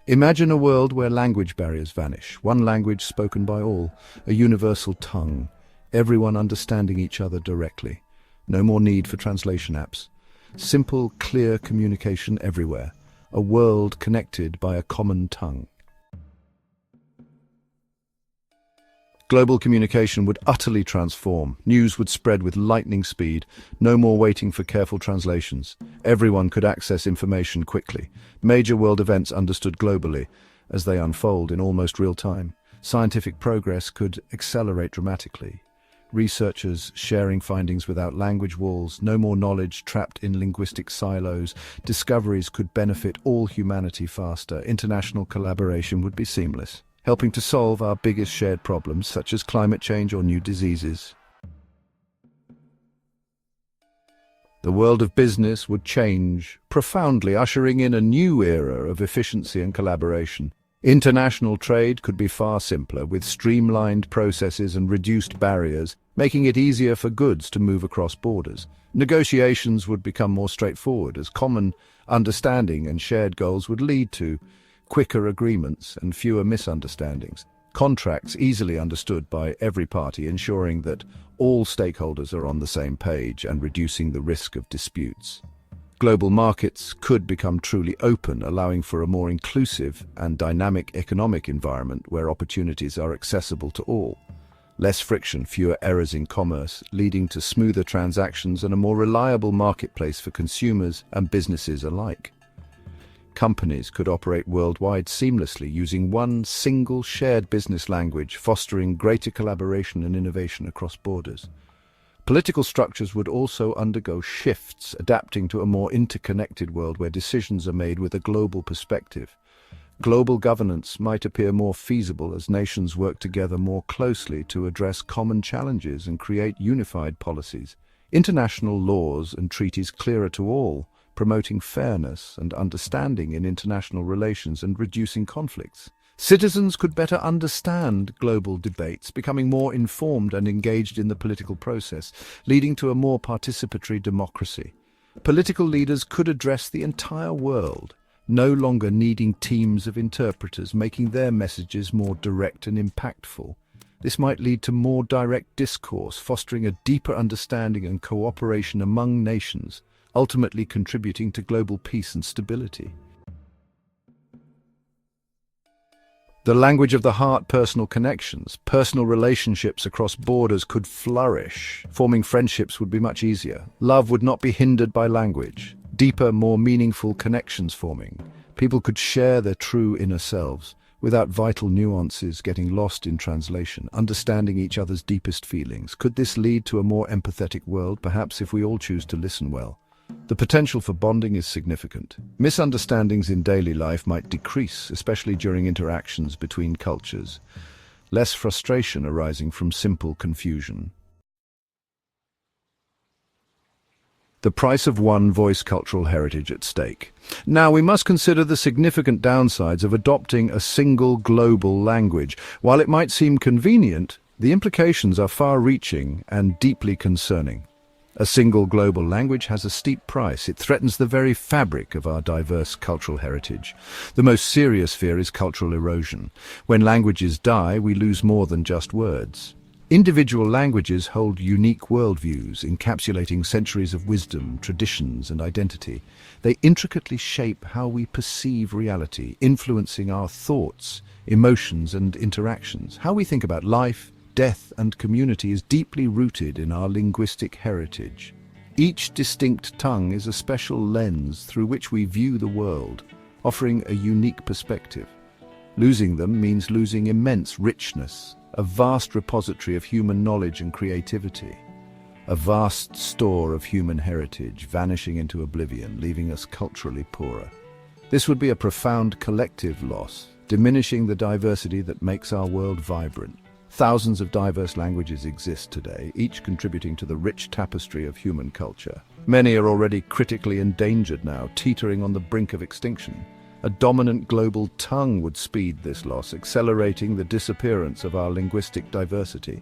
Imagine a world where language barriers vanish, one language spoken by all, a universal tongue, everyone understanding each other directly. No more need for translation apps. Simple, clear communication everywhere, a world connected by a common tongue. Global communication would utterly transform. News would spread with lightning speed, no more waiting for careful translations. Everyone could access information quickly. Major world events understood globally as they unfold in almost real time. Scientific progress could accelerate dramatically. Researchers sharing findings without language walls, no more knowledge trapped in linguistic silos. Discoveries could benefit all humanity faster. International collaboration would be seamless, helping to solve our biggest shared problems, such as climate change or new diseases. The world of business would change profoundly, ushering in a new era of efficiency and collaboration. International trade could be far simpler, with streamlined processes and reduced barriers, making it easier for goods to move across borders. Negotiations would become more straightforward, as common understanding and shared goals would lead to quicker agreements and fewer misunderstandings. Contracts easily understood by every party, ensuring that all stakeholders are on the same page and reducing the risk of disputes. Global markets could become truly open, allowing for a more inclusive and dynamic economic environment where opportunities are accessible to all. Less friction, fewer errors in commerce, leading to smoother transactions and a more reliable marketplace for consumers and businesses alike. Companies could operate worldwide seamlessly using one single shared business language, fostering greater collaboration and innovation across borders. Political structures would also undergo shifts, adapting to a more interconnected world where decisions are made with a global perspective. Global governance might appear more feasible as nations work together more closely to address common challenges and create unified policies. International laws and treaties clearer to all, promoting fairness and understanding in international relations and reducing conflicts. Citizens could better understand global debates, becoming more informed and engaged in the political process, leading to a more participatory democracy. Political leaders could address the entire world, no longer needing teams of interpreters, making their messages more direct and impactful. This might lead to more direct discourse, fostering a deeper understanding and cooperation among nations, ultimately contributing to global peace and stability. The language of the heart, personal connections, personal relationships across borders could flourish. Forming friendships would be much easier. Love would not be hindered by language. Deeper, more meaningful connections forming. People could share their true inner selves, without vital nuances getting lost in translation, understanding each other's deepest feelings. Could this lead to a more empathetic world, perhaps if we all choose to listen well? The potential for bonding is significant. Misunderstandings in daily life might decrease, especially during interactions between cultures. Less frustration arising from simple confusion. The price of one voice, cultural heritage at stake. Now, we must consider the significant downsides of adopting a single global language. While it might seem convenient, the implications are far-reaching and deeply concerning. A single global language has a steep price. It threatens the very fabric of our diverse cultural heritage. The most serious fear is cultural erosion. When languages die, we lose more than just words. Individual languages hold unique worldviews, encapsulating centuries of wisdom, traditions, and identity. They intricately shape how we perceive reality, influencing our thoughts, emotions, and interactions. How we think about life, death, and community is deeply rooted in our linguistic heritage. Each distinct tongue is a special lens through which we view the world, offering a unique perspective. Losing them means losing immense richness, a vast repository of human knowledge and creativity, a vast store of human heritage vanishing into oblivion, leaving us culturally poorer. This would be a profound collective loss, diminishing the diversity that makes our world vibrant. Thousands of diverse languages exist today, each contributing to the rich tapestry of human culture. Many are already critically endangered now, teetering on the brink of extinction. A dominant global tongue would speed this loss, accelerating the disappearance of our linguistic diversity.